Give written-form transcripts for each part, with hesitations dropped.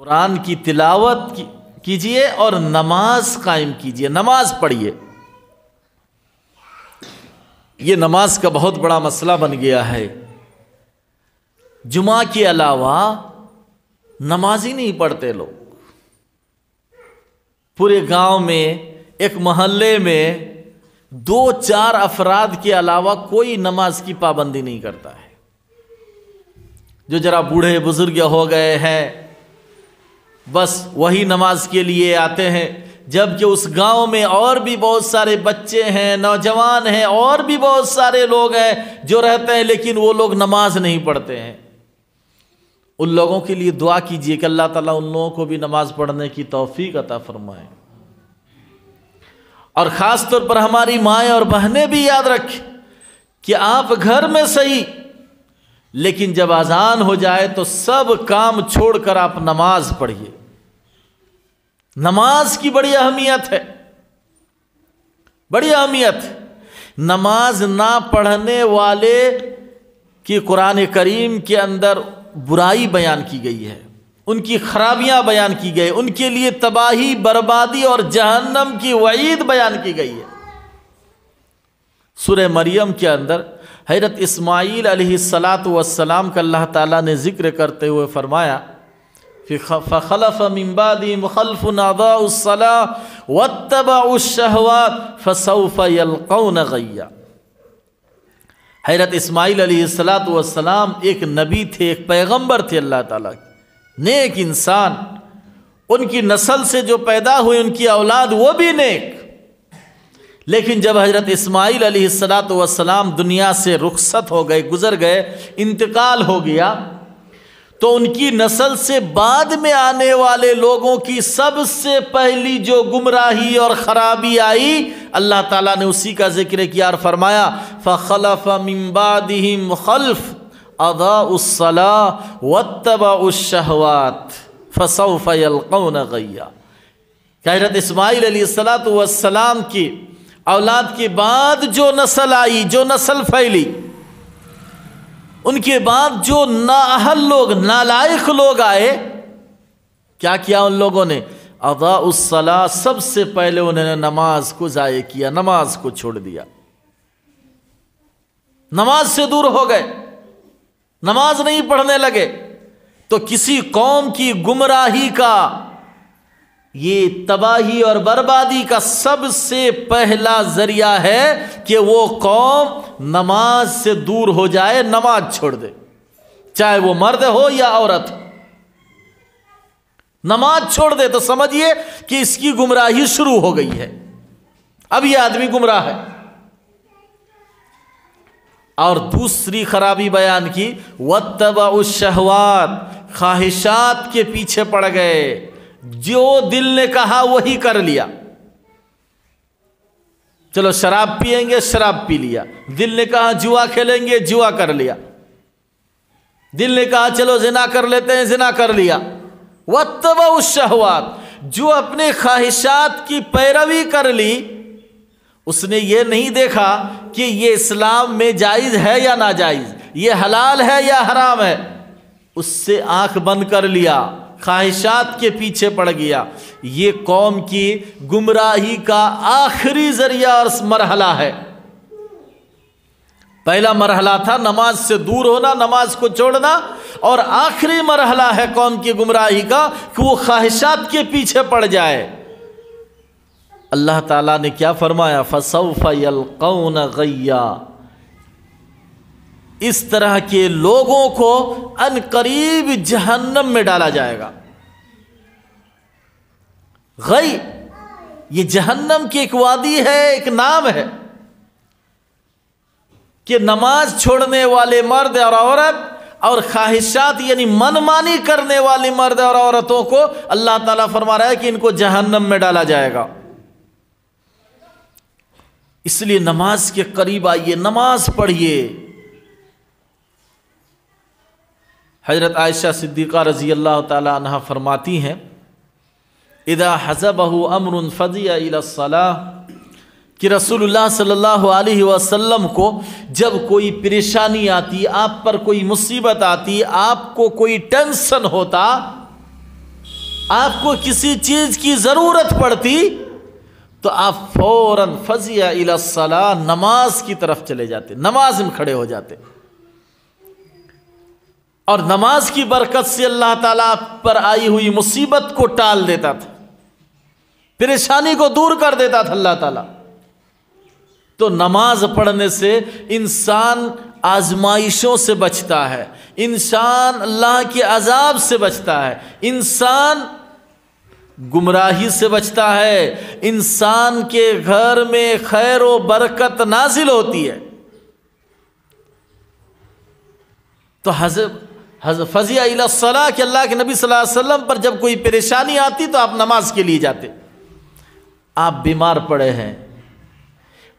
قرآن کی تلاوت کیجئے اور نماز قائم کیجئے، نماز پڑھیے۔ یہ نماز کا بہت بڑا مسئلہ بن گیا ہے۔ جمعہ کے علاوہ نماز ہی نہیں پڑھتے لوگ۔ پورے گاؤں میں، ایک محلے میں 2-4 افراد کے علاوہ کوئی نماز کی پابندی نہیں کرتا ہے۔ جو ذرا بوڑھے بزرگ ہو گئے ہیں بس وہی نماز کے لیے آتے ہیں، جبکہ اس گاؤں میں اور بھی بہت سارے بچے ہیں، نوجوان ہیں، اور بھی بہت سارے لوگ ہیں جو رہتے ہیں، لیکن وہ لوگ نماز نہیں پڑھتے ہیں۔ ان لوگوں کے لیے دعا کیجئے کہ اللہ تعالیٰ ان لوگوں کو بھی نماز پڑھنے کی توفیق عطا فرمائے۔ اور خاص طور پر ہماری مائیں اور بہنیں بھی یاد رکھیں کہ آپ گھر میں صحیح، لیکن جب اذان ہو جائے تو سب کام چھوڑ کر آپ نماز پڑھیے۔ نماز کی بڑی اہمیت ہے، بڑی اہمیت ہے۔ نماز نہ پڑھنے والے کی قرآن کریم کے اندر برائی بیان کی گئی ہے، ان کی خرابیاں بیان کی گئی، ان کے لیے تباہی، بربادی اور جہنم کی وعید بیان کی گئی ہے۔ سورہ مریم کے اندر حضرت اسماعیل علیہ السلام کا اللہ تعالیٰ نے ذکر کرتے ہوئے فرمایا فَخَلَفَ مِن بَعْدِهِمْ خَلْفٌ أَضَاعُوا الصَّلَاةَ وَاتَّبَعُوا الشَّهَوَاتِ فَسَوْفَ يَلْقَوْنَ غَيًّا۔ حضرت اسماعیل علیہ السلام ایک نبی تھے، ایک پیغمبر تھے اللہ تعالیٰ کے، نیک انسان، ان کی نسل سے جو پیدا ہوئے ان کی اولاد وہ بھی نیک، لیکن جب حضرت اسماعیل علیہ السلام دنیا سے رخصت ہو گئے، گزر گئے، انتقال ہو گیا، تو ان کی نسل سے بعد میں آنے والے لوگوں کی سب سے پہلی جو گمراہی اور خرابی آئی، اللہ تعالیٰ نے اسی کا ذکر کیا اور فرمایا فَخَلَفَ مِن بَعْدِهِمْ خَلْفٌ أَضَاعُوا الصَّلَاةَ وَاتَّبَعُوا الشَّهَوَاتِ فَسَوْفَ يَلْقَوْنَ غَيًّا۔ کہ حضرت اسماعیل علیہ السلام کی اولاد کے بعد جو نسل آئی، جو نسل پھیلی، ان کے بعد جو نااہل لوگ، نالائق لوگ آئے، کیا کیا ان لوگوں نے؟ اضاعوا الصلاۃ، سب سے پہلے انہوں نے نماز کو ضائع کیا، نماز کو چھوڑ دیا، نماز سے دور ہو گئے، نماز نہیں پڑھنے لگے۔ تو کسی قوم کی گمراہی کا، یہ تباہی اور بربادی کا سب سے پہلا ذریعہ ہے کہ وہ قوم نماز سے دور ہو جائے، نماز چھوڑ دے، چاہے وہ مرد ہو یا عورت ہو، نماز چھوڑ دے تو سمجھیے کہ اس کی گمراہی شروع ہو گئی ہے، اب یہ آدمی گمراہ ہے۔ اور دوسری خرابی بیان کی وَاتَّبَعُوا الشَّهَوَاتِ، خواہشات کے پیچھے پڑ گئے، جو دل نے کہا وہی کر لیا۔ چلو شراب پئیں گے، شراب پی لیا، دل نے کہا جوا کھیلیں گے، جوا کر لیا، دل نے کہا چلو زنا کر لیتے ہیں، زنا کر لیا۔ وَاتَّبَعُوا الشَّهَوَاتِ، جو اپنے خواہشات کی پیروی کر لی، اس نے یہ نہیں دیکھا کہ یہ اسلام میں جائز ہے یا ناجائز، یہ حلال ہے یا حرام ہے، اس سے آنکھ بند کر لیا، خواہشات کے پیچھے پڑ گیا۔ یہ قوم کی گمراہی کا آخری ذریعہ اور مرحلہ ہے۔ پہلا مرحلہ تھا نماز سے دور ہونا، نماز کو چھوڑنا، اور آخری مرحلہ ہے قوم کی گمراہی کا کہ وہ خواہشات کے پیچھے پڑ جائے۔ اللہ تعالیٰ نے کیا فرمایا؟ فَسَوْفَ يَلْقَوْنَ غَيًّا۔ اس طرح کے لوگوں کو ان قریب جہنم میں ڈالا جائے گا۔ غی، یہ جہنم کی ایک وادی ہے، ایک نام ہے کہ نماز چھوڑنے والے مرد اور عورت اور خواہشات یعنی من مانی کرنے والے مرد اور عورتوں کو اللہ تعالیٰ فرما رہا ہے کہ ان کو جہنم میں ڈالا جائے گا۔ اس لیے نماز کے قریب آئیے، نماز پڑھیے۔ حضرت عائشہ صدیقہ رضی اللہ تعالی عنہا فرماتی ہیں اذا حزبہ امر فزع الی الصلاۃ، کہ رسول اللہ صلی اللہ علیہ وسلم کو جب کوئی پریشانی آتی، آپ پر کوئی مصیبت آتی، آپ کو کوئی ٹینشن ہوتا، آپ کو کسی چیز کی ضرورت پڑتی تو آپ فوراً فزع الی الصلاۃ، نماز کی طرف چلے جاتے، نماز میں کھڑے ہو جاتے، اور نماز کی برکت سے اللہ تعالیٰ آپ پر آئی ہوئی مصیبت کو ٹال دیتا تھا، پریشانی کو دور کر دیتا تھا اللہ تعالیٰ۔ تو نماز پڑھنے سے انسان آزمائشوں سے بچتا ہے، انسان اللہ کے عذاب سے بچتا ہے، انسان گمراہی سے بچتا ہے، انسان کے گھر میں خیر و برکت نازل ہوتی ہے۔ تو حضرت فزع الی الصلاۃ کہ اللہ کے نبی صلی اللہ علیہ وسلم پر جب کوئی پریشانی آتی تو آپ نماز کے لیے جاتے۔ آپ بیمار پڑے ہیں،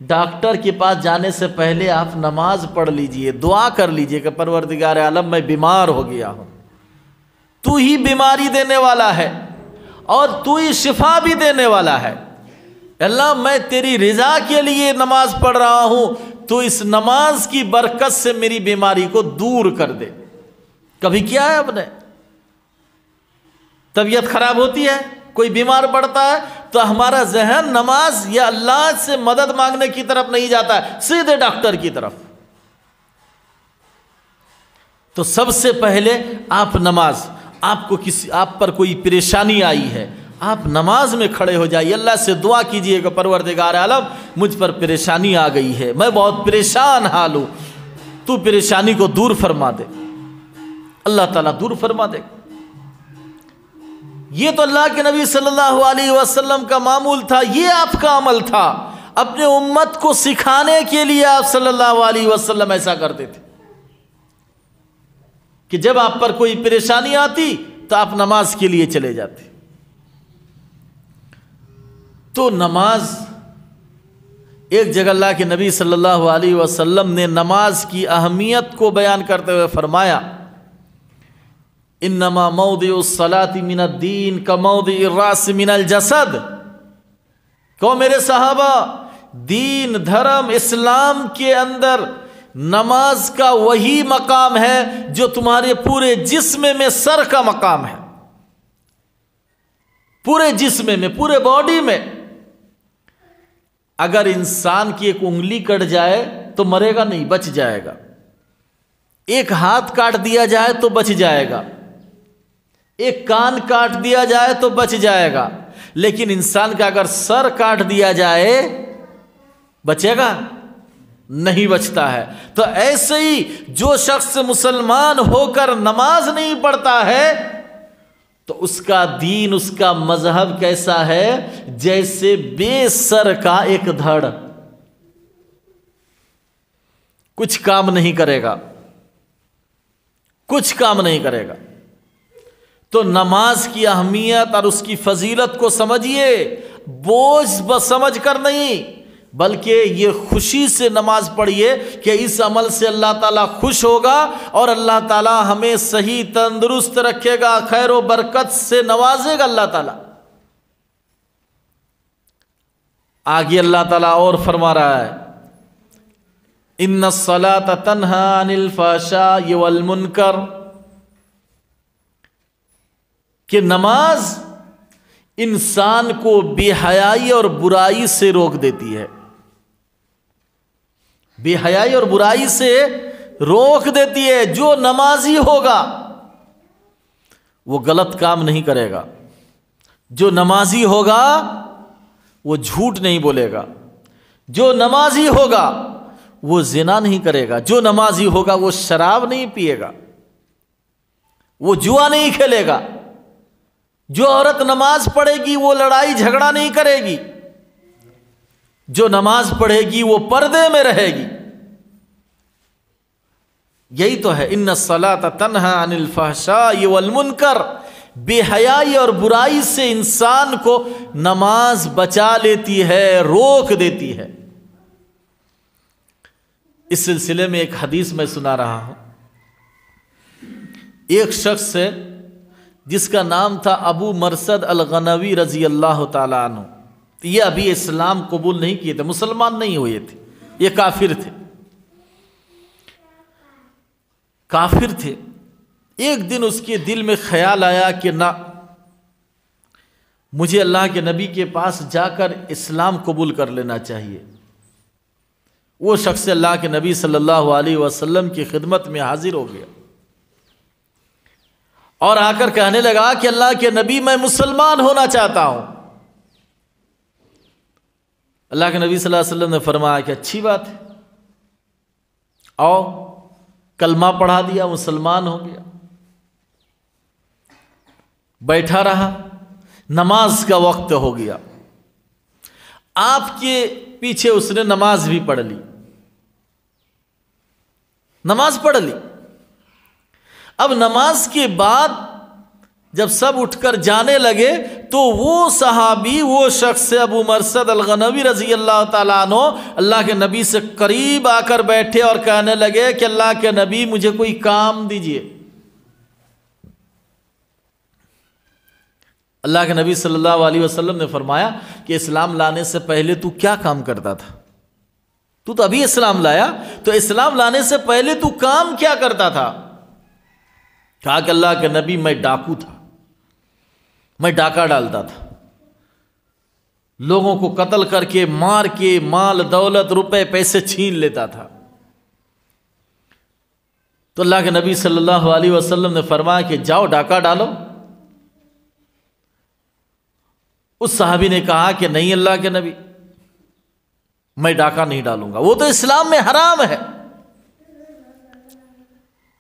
ڈاکٹر کے پاس جانے سے پہلے آپ نماز پڑھ لیجئے، دعا کر لیجئے کہ پروردگار عالم میں بیمار ہو گیا ہوں، تو ہی بیماری دینے والا ہے اور تو ہی شفا بھی دینے والا ہے، اللہ میں تیری رضا کے لیے نماز پڑھ رہا ہوں، تو اس نماز کی برکت سے میری بیماری کو دور کر دے۔ کبھی کیا ہے آپ نے؟ طبیعت خراب ہوتی ہے، کوئی بیمار پڑتا ہے تو ہمارا ذہن نماز یا اللہ سے مدد مانگنے کی طرف نہیں جاتا ہے، سیدھے ڈاکٹر کی طرف۔ تو سب سے پہلے آپ نماز، آپ پر کوئی پریشانی آئی ہے، آپ نماز میں کھڑے ہو جائیے، اللہ سے دعا کیجئے کہ پروردگار عالم مجھ پر پریشانی آ گئی ہے، میں بہت پریشان حال ہوں، تو پریشانی کو دور فرما دے۔ اللہ تعالیٰ دور فرما دے۔ یہ تو اللہ کے نبی صلی اللہ علیہ وسلم کا معمول تھا، یہ آپ کا عمل تھا، اپنے امت کو سکھانے کے لیے آپ صلی اللہ علیہ وسلم ایسا کرتے تھے کہ جب آپ پر کوئی پریشانی آتی تو آپ نماز کے لیے چلے جاتے۔ تو نماز، ایک جگہ اللہ کے نبی صلی اللہ علیہ وسلم نے نماز کی اہمیت کو بیان کرتے ہوئے فرمایا، انما موضع الصلاۃ من الدین کموضع الراس من الجسد۔ کہو میرے صحابہ، دین، دھرم، اسلام کے اندر نماز کا وہی مقام ہے جو تمہارے پورے جسم میں سر کا مقام ہے، پورے جسم میں، پورے باڈی میں۔ اگر انسان کی ایک انگلی کٹ جائے تو مرے گا نہیں، بچ جائے گا، ایک ہاتھ کاٹ دیا جائے تو بچ جائے گا، ایک کان کاٹ دیا جائے تو بچ جائے گا، لیکن انسان کا اگر سر کاٹ دیا جائے بچے گا نہیں، بچتا ہے۔ تو ایسے ہی جو شخص مسلمان ہو کر نماز نہیں پڑھتا ہے تو اس کا دین، اس کا مذہب کیسا ہے؟ جیسے بے سر کا ایک دھڑ، کچھ کام نہیں کرے گا، کچھ کام نہیں کرے گا۔ تو نماز کی اہمیت اور اس کی فضیلت کو سمجھیے، بوجھ سمجھ کر نہیں، بلکہ یہ خوشی سے نماز پڑھیے کہ اس عمل سے اللہ تعالیٰ خوش ہوگا اور اللہ تعالیٰ ہمیں صحیح تندرست رکھے گا، خیر و برکت سے نوازے گا اللہ تعالیٰ۔ آگے اللہ تعالیٰ اور فرما رہا ہے، ان الصلاۃ تنہی عن الفحشاء والمنکر، کہ نماز انسان کو بے حیائی اور برائی سے روک دیتی ہے، بے حیائی اور برائی سے روک دیتی ہے۔ جو نمازی ہوگا وہ غلط کام نہیں کرے گا، جو نمازی ہوگا وہ جھوٹ نہیں بولے گا، جو نمازی ہوگا وہ زنا نہیں کرے گا، جو نمازی ہوگا وہ شراب نہیں پیے گا، وہ جوا نہیں کھیلے گا، جو عورت نماز پڑھے گی وہ لڑائی جھگڑا نہیں کرے گی، جو نماز پڑھے گی وہ پردے میں رہے گی۔ یہی تو ہے، ان الصلاۃ تنہی عن الفحشاء والمنکر، بے حیائی اور برائی سے انسان کو نماز بچا لیتی ہے، روک دیتی ہے۔ اس سلسلے میں ایک حدیث میں سنا رہا ہوں، ایک شخص سے جس کا نام تھا ابو مرثد الغنوی رضی اللہ تعالیٰ عنہ، یہ ابھی اسلام قبول نہیں کیے تھے، مسلمان نہیں ہوئے تھے، یہ کافر تھے، کافر تھے۔ ایک دن اس کے دل میں خیال آیا کہ نہ، مجھے اللہ کے نبی کے پاس جا کر اسلام قبول کر لینا چاہیے۔ وہ شخص اللہ کے نبی صلی اللہ علیہ وسلم کی خدمت میں حاضر ہو گیا اور آ کر کہنے لگا کہ اللہ کے نبی میں مسلمان ہونا چاہتا ہوں۔ اللہ کے نبی صلی اللہ علیہ وسلم نے فرمایا کہ اچھی بات ہے، آؤ، کلمہ پڑھا دیا، مسلمان ہو گیا۔ بیٹھا رہا، نماز کا وقت ہو گیا، آپ کے پیچھے اس نے نماز بھی پڑھ لی، نماز پڑھ لی۔ اب نماز کے بعد جب سب اٹھ کر جانے لگے تو وہ صحابی، وہ شخص ابو مرثد الغنوی رضی اللہ تعالیٰ عنہ اللہ کے نبی سے قریب آ کر بیٹھے اور کہنے لگے کہ اللہ کے نبی مجھے کوئی کام دیجئے۔ اللہ کے نبی صلی اللہ علیہ وسلم نے فرمایا کہ اسلام لانے سے پہلے تو کیا کام کرتا تھا؟ تو ابھی اسلام لایا، تو اسلام لانے سے پہلے تو کام کیا کرتا تھا؟ کہا کہ اللہ کے نبی میں ڈاکو تھا، میں ڈاکہ ڈالتا تھا، لوگوں کو قتل کر کے مار کے مال دولت روپے پیسے چھین لیتا تھا۔ تو اللہ کے نبی صلی اللہ علیہ وسلم نے فرمایا کہ جاؤ ڈاکہ ڈالو۔ اس صحابی نے کہا کہ نہیں اللہ کے نبی، میں ڈاکہ نہیں ڈالوں گا، وہ تو اسلام میں حرام ہے۔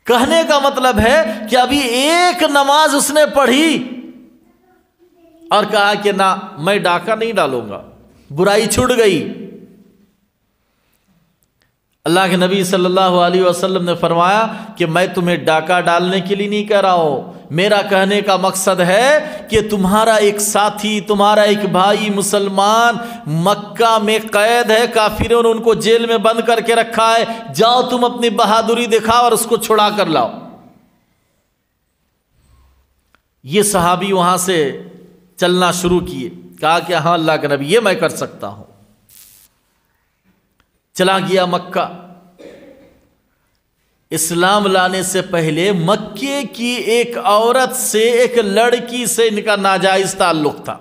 کہنے کا مطلب ہے کہ ابھی ایک نماز اس نے پڑھی اور کہا کہ نہ میں ڈاکہ نہیں ڈالوں گا، برائی چھوٹ گئی۔ اللہ کے نبی صلی اللہ علیہ وسلم نے فرمایا کہ میں تمہیں ڈاکہ ڈالنے کے لیے نہیں کہہ رہا ہوں، میرا کہنے کا مقصد ہے کہ تمہارا ایک ساتھی، تمہارا ایک بھائی مسلمان مکہ میں قید ہے، کافروں نے ان کو جیل میں بند کر کے رکھا ہے، جاؤ تم اپنی بہادری دکھاؤ اور اس کو چھڑا کر لاؤ۔ یہ صحابی وہاں سے چلنا شروع کیے، کہا کہ ہاں اللہ کے نبی یہ میں کر سکتا ہوں۔ چلا گیا مکہ۔ اسلام لانے سے پہلے مکے کی ایک عورت سے، ایک لڑکی سے ان کا ناجائز تعلق تھا۔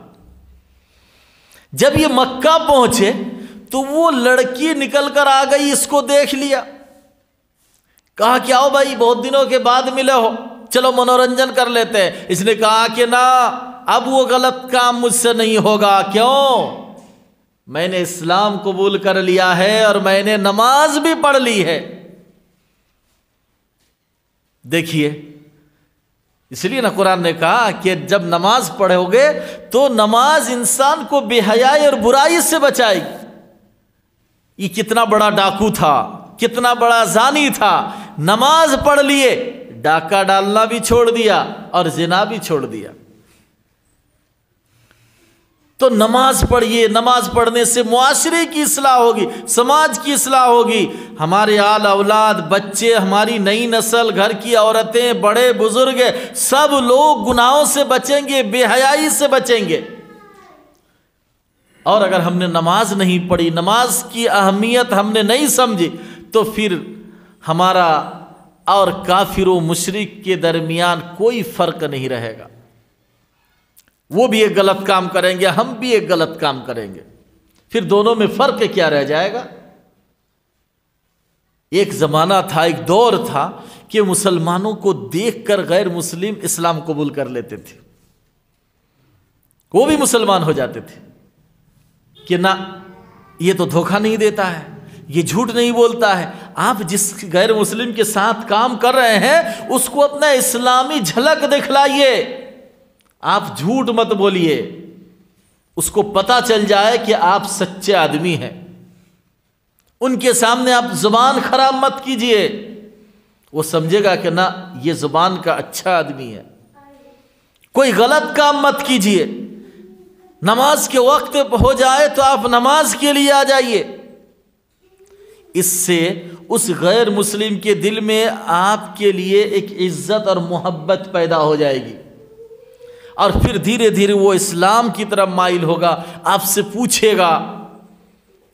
جب یہ مکہ پہنچے تو وہ لڑکی نکل کر آ گئی، اس کو دیکھ لیا، کہا کہ آؤ بھائی بہت دنوں کے بعد ملے ہو، چلو منورنجن کر لیتے ہیں۔ اس نے کہا کہ نہ، اب وہ غلط کام مجھ سے نہیں ہوگا۔ کیوں؟ میں نے اسلام قبول کر لیا ہے اور میں نے نماز بھی پڑھ لی ہے۔ دیکھیے، اس لیے نا قرآن نے کہا کہ جب نماز پڑھو گے تو نماز انسان کو بے حیائی اور برائی سے بچائے گی۔ یہ کتنا بڑا ڈاکو تھا، کتنا بڑا زانی تھا، نماز پڑھ لیے، ڈاکہ ڈالنا بھی چھوڑ دیا اور زنا بھی چھوڑ دیا۔ تو نماز پڑھیے، نماز پڑھنے سے معاشرے کی اصلاح ہوگی، سماج کی اصلاح ہوگی، ہمارے آل اولاد، بچے، ہماری نئی نسل، گھر کی عورتیں، بڑے بزرگ، سب لوگ گناہوں سے بچیں گے، بے حیائی سے بچیں گے۔ اور اگر ہم نے نماز نہیں پڑھی، نماز کی اہمیت ہم نے نہیں سمجھی، تو پھر ہمارا اور کافر و مشرک کے درمیان کوئی فرق نہیں رہے گا۔ وہ بھی ایک غلط کام کریں گے، ہم بھی ایک غلط کام کریں گے، پھر دونوں میں فرق کیا رہ جائے گا؟ ایک زمانہ تھا، ایک دور تھا کہ مسلمانوں کو دیکھ کر غیر مسلم اسلام قبول کر لیتے تھے، وہ بھی مسلمان ہو جاتے تھے کہ نہ یہ تو دھوکہ نہیں دیتا ہے، یہ جھوٹ نہیں بولتا ہے۔ آپ جس غیر مسلم کے ساتھ کام کر رہے ہیں اس کو اپنا اسلامی جھلک دکھلائیے، آپ جھوٹ مت بولیے، اس کو پتا چل جائے کہ آپ سچے آدمی ہیں۔ ان کے سامنے آپ زبان خراب مت کیجئے، وہ سمجھے گا کہ نہ یہ زبان کا اچھا آدمی ہے۔ کوئی غلط کام مت کیجئے، نماز کے وقت ہو جائے تو آپ نماز کے لیے آ جائیے، اس سے اس غیر مسلم کے دل میں آپ کے لیے ایک عزت اور محبت پیدا ہو جائے گی، اور پھر دھیرے دھیرے وہ اسلام کی طرف مائل ہوگا، آپ سے پوچھے گا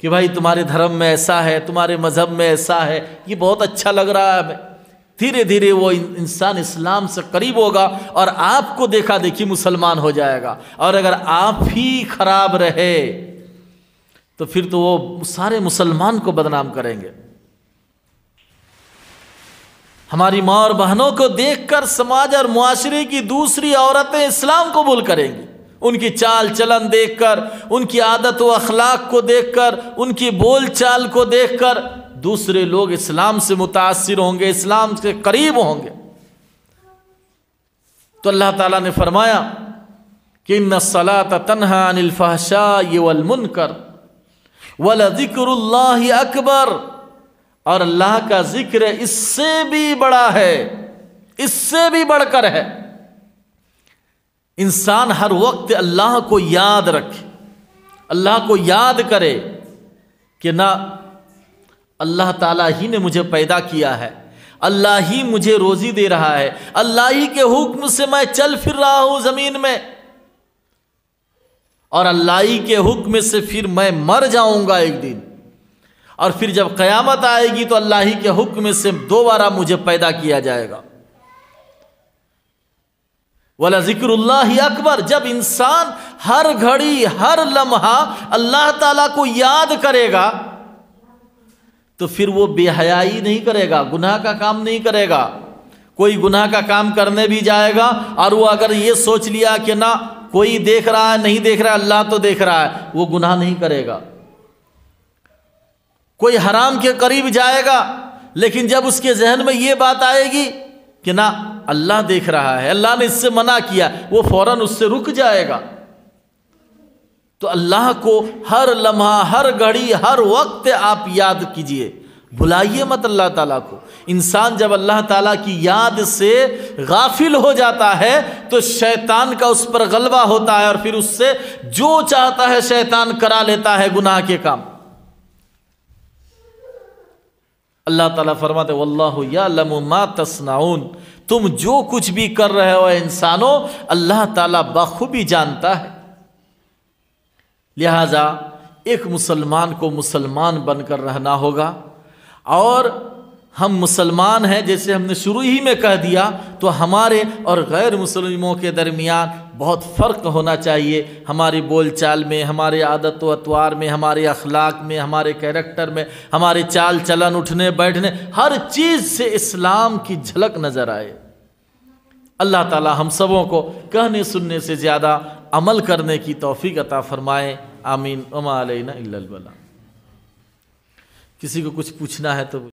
کہ بھائی تمہارے دھرم میں ایسا ہے، تمہارے مذہب میں ایسا ہے، یہ بہت اچھا لگ رہا ہے ہمیں، دھیرے دھیرے وہ انسان اسلام سے قریب ہوگا اور آپ کو دیکھا دیکھی مسلمان ہو جائے گا. اور اگر آپ ہی خراب رہے تو پھر تو وہ سارے مسلمان کو بدنام کریں گے. ہماری ماں اور بہنوں کو دیکھ کر سماج اور معاشرے کی دوسری عورتیں اسلام قبول کریں گی. ان کی چال چلن دیکھ کر، ان کی عادت و اخلاق کو دیکھ کر، ان کی بول چال کو دیکھ کر دوسرے لوگ اسلام سے متاثر ہوں گے، اسلام سے قریب ہوں گے. تو اللہ تعالیٰ نے فرمایا کہ ان الصلاۃ تنہی عن الفحشاء والمنکر ولذکر اللہ اکبر، اور اللہ کا ذکر اس سے بھی بڑا ہے، اس سے بھی بڑھ کر ہے. انسان ہر وقت اللہ کو یاد رکھے، اللہ کو یاد کرے کہ نہ اللہ تعالیٰ ہی نے مجھے پیدا کیا ہے، اللہ ہی مجھے روزی دے رہا ہے، اللہ ہی کے حکم سے میں چل پھر رہا ہوں زمین میں، اور اللہ ہی کے حکم سے پھر میں مر جاؤں گا ایک دن، اور پھر جب قیامت آئے گی تو اللہ ہی کے حکم سے دوبارہ مجھے پیدا کیا جائے گا. وَلَذِكْرُ اللَّهِ اکبر. جب انسان ہر گھڑی ہر لمحہ اللہ تعالیٰ کو یاد کرے گا تو پھر وہ بے حیائی نہیں کرے گا، گناہ کا کام نہیں کرے گا. کوئی گناہ کا کام کرنے بھی جائے گا اور وہ اگر یہ سوچ لیا کہ نہ کوئی دیکھ رہا ہے نہیں دیکھ رہا ہے، اللہ تو دیکھ رہا ہے، وہ گناہ نہیں کرے گا. کوئی حرام کے قریب جائے گا لیکن جب اس کے ذہن میں یہ بات آئے گی کہ نہ اللہ دیکھ رہا ہے، اللہ نے اس سے منع کیا، وہ فوراً اس سے رک جائے گا. تو اللہ کو ہر لمحہ ہر گھڑی ہر وقت آپ یاد کیجئے، بھلائیے مت اللہ تعالیٰ کو. انسان جب اللہ تعالیٰ کی یاد سے غافل ہو جاتا ہے تو شیطان کا اس پر غلبہ ہوتا ہے اور پھر اس سے جو چاہتا ہے شیطان کرا لیتا ہے گناہ کے کام. اللہ تعالیٰ فرماتے واللہ یعلم ما تصنعون، تم جو کچھ بھی کر رہے ہو انسانوں اللہ تعالیٰ بخوبی جانتا ہے. لہذا ایک مسلمان کو مسلمان بن کر رہنا ہوگا، اور ہم مسلمان ہیں جیسے ہم نے شروع ہی میں کہہ دیا تو ہمارے اور غیر مسلموں کے درمیان بہت فرق ہونا چاہیے. ہماری بول چال میں، ہمارے عادت و اطوار میں، ہمارے اخلاق میں، ہمارے کیریکٹر میں، ہمارے چال چلن اٹھنے بیٹھنے، ہر چیز سے اسلام کی جھلک نظر آئے. اللہ تعالی ہم سبوں کو کہنے سننے سے زیادہ عمل کرنے کی توفیق عطا فرمائے. آمین. وما علینا الا البلاغ. کسی کو کچھ پوچھنا ہے تو